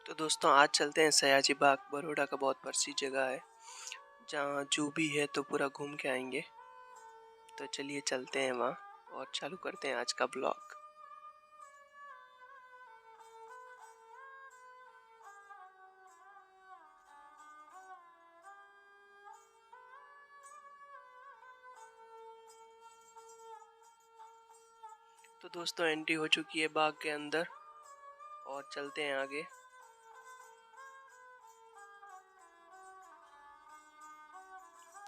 तो दोस्तों आज चलते हैं सयाजी बाग। बड़ौदा का बहुत प्रसिद्ध जगह है जहाँ जू भी है, तो पूरा घूम के आएंगे। तो चलिए चलते हैं वहाँ और चालू करते हैं आज का ब्लॉग। तो दोस्तों एंट्री हो चुकी है बाग के अंदर और चलते हैं आगे।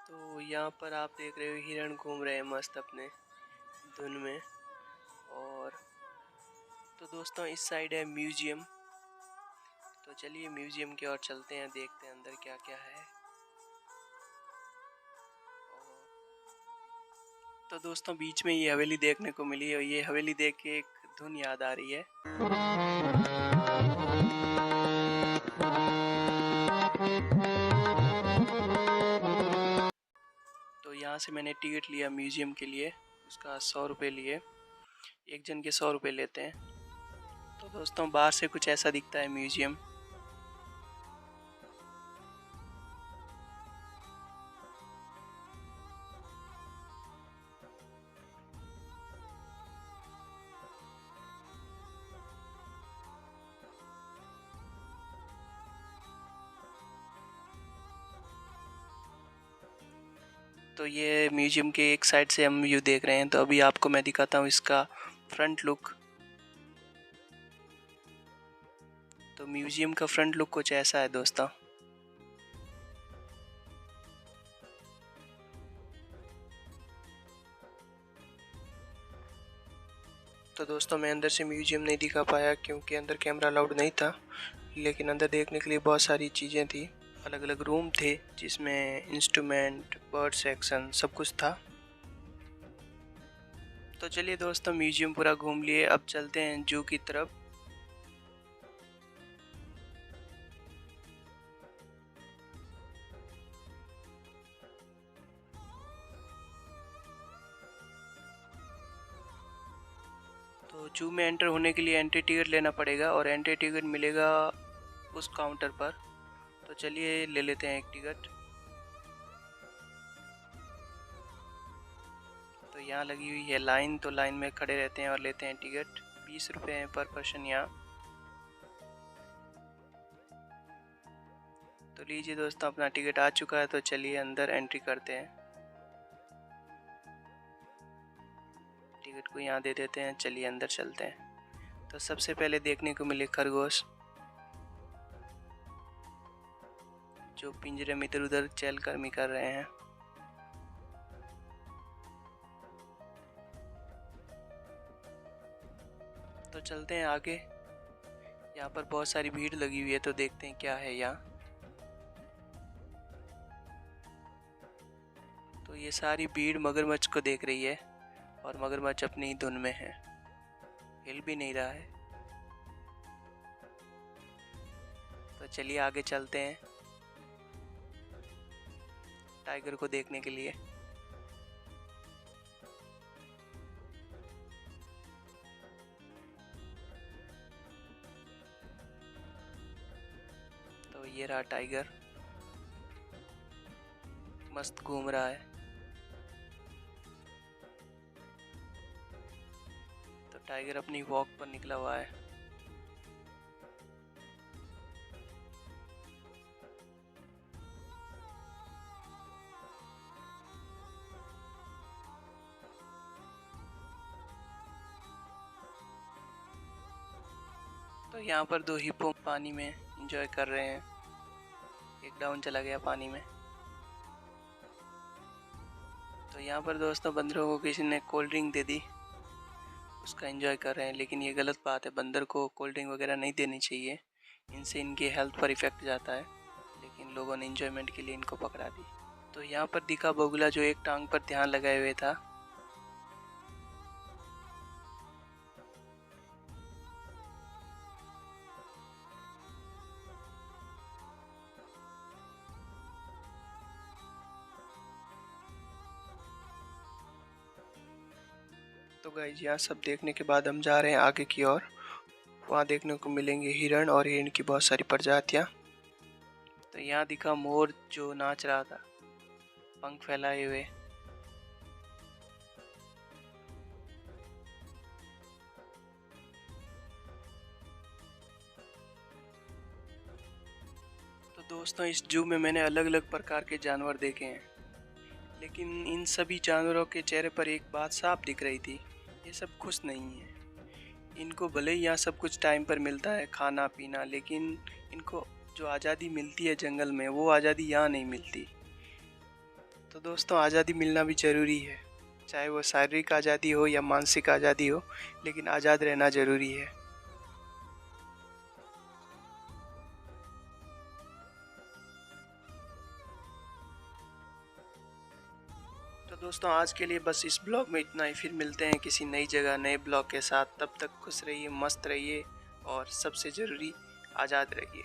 तो यहाँ पर आप देख रहे हो हिरण घूम रहे हैं मस्त अपने धुन में। और तो दोस्तों इस साइड है म्यूजियम। तो चलिए म्यूजियम की ओर चलते हैं, देखते हैं अंदर क्या क्या है। तो दोस्तों बीच में ये हवेली देखने को मिली और ये हवेली देख के एक धुन याद आ रही है। तो यहाँ से मैंने टिकट लिया म्यूजियम के लिए, उसका 100 रुपये लिए। एक जन के 100 रुपये लेते हैं। तो दोस्तों बाहर से कुछ ऐसा दिखता है म्यूजियम। तो ये म्यूजियम के एक साइड से हम व्यू देख रहे हैं। तो अभी आपको मैं दिखाता हूँ इसका फ्रंट लुक। तो म्यूजियम का फ्रंट लुक कुछ ऐसा है दोस्तों। तो दोस्तों मैं अंदर से म्यूजियम नहीं दिखा पाया क्योंकि अंदर कैमरा अलाउड नहीं था, लेकिन अंदर देखने के लिए बहुत सारी चीज़ें थी। अलग अलग रूम थे जिसमें इंस्ट्रूमेंट, बर्ड सेक्शन सब कुछ था। तो चलिए दोस्तों म्यूजियम पूरा घूम लिए, अब चलते हैं जू की तरफ। तो जू में एंटर होने के लिए एंट्री टिकट लेना पड़ेगा और एंट्री टिकट मिलेगा उस काउंटर पर। तो चलिए ले लेते हैं एक टिकट। तो यहाँ लगी हुई है लाइन, तो लाइन में खड़े रहते हैं और लेते हैं टिकट। 20 रुपये हैं पर पर्सन यहाँ। तो लीजिए दोस्तों अपना टिकट आ चुका है। तो चलिए अंदर एंट्री करते हैं। टिकट को यहाँ दे देते हैं, चलिए अंदर चलते हैं। तो सबसे पहले देखने को मिले खरगोश, जो पिंजरे में इधर उधर चहलकदमी कर रहे हैं। तो चलते हैं आगे। यहाँ पर बहुत सारी भीड़ लगी हुई है, तो देखते हैं क्या है यहाँ। तो ये सारी भीड़ मगरमच्छ को देख रही है और मगरमच्छ अपनी धुन में है, हिल भी नहीं रहा है। तो चलिए आगे चलते हैं टाइगर को देखने के लिए। तो ये रहा टाइगर, मस्त घूम रहा है। तो टाइगर अपनी वॉक पर निकला हुआ है। तो यहाँ पर 2 हिप्पो पानी में एंजॉय कर रहे हैं। एक डाउन चला गया पानी में। तो यहाँ पर दोस्तों बंदरों को किसी ने कोल्ड ड्रिंक दे दी, उसका एंजॉय कर रहे हैं। लेकिन ये गलत बात है, बंदर को कोल्ड ड्रिंक वगैरह नहीं देनी चाहिए, इनसे इनकी हेल्थ पर इफेक्ट जाता है। लेकिन लोगों ने एंजॉयमेंट के लिए इनको पकड़ा दी। तो यहाँ पर दिखा बगुला, जो एक टांग पर ध्यान लगाए हुए था। तो गाइस यहाँ सब देखने के बाद हम जा रहे हैं आगे की ओर। वहाँ देखने को मिलेंगे हिरण और हिरण की बहुत सारी प्रजातियाँ। तो यहाँ दिखा मोर जो नाच रहा था पंख फैलाए हुए। तो दोस्तों इस जू में मैंने अलग अलग प्रकार के जानवर देखे हैं, लेकिन इन सभी जानवरों के चेहरे पर एक बात साफ दिख रही थी, ये सब खुश नहीं है। इनको भले ही यहाँ सब कुछ टाइम पर मिलता है खाना पीना, लेकिन इनको जो आज़ादी मिलती है जंगल में वो आज़ादी यहाँ नहीं मिलती। तो दोस्तों आज़ादी मिलना भी ज़रूरी है, चाहे वो शारीरिक आज़ादी हो या मानसिक आज़ादी हो, लेकिन आज़ाद रहना ज़रूरी है। तो दोस्तों आज के लिए बस इस ब्लॉग में इतना ही। फिर मिलते हैं किसी नई जगह नए ब्लॉग के साथ। तब तक खुश रहिए, मस्त रहिए और सबसे ज़रूरी आज़ाद रहिए।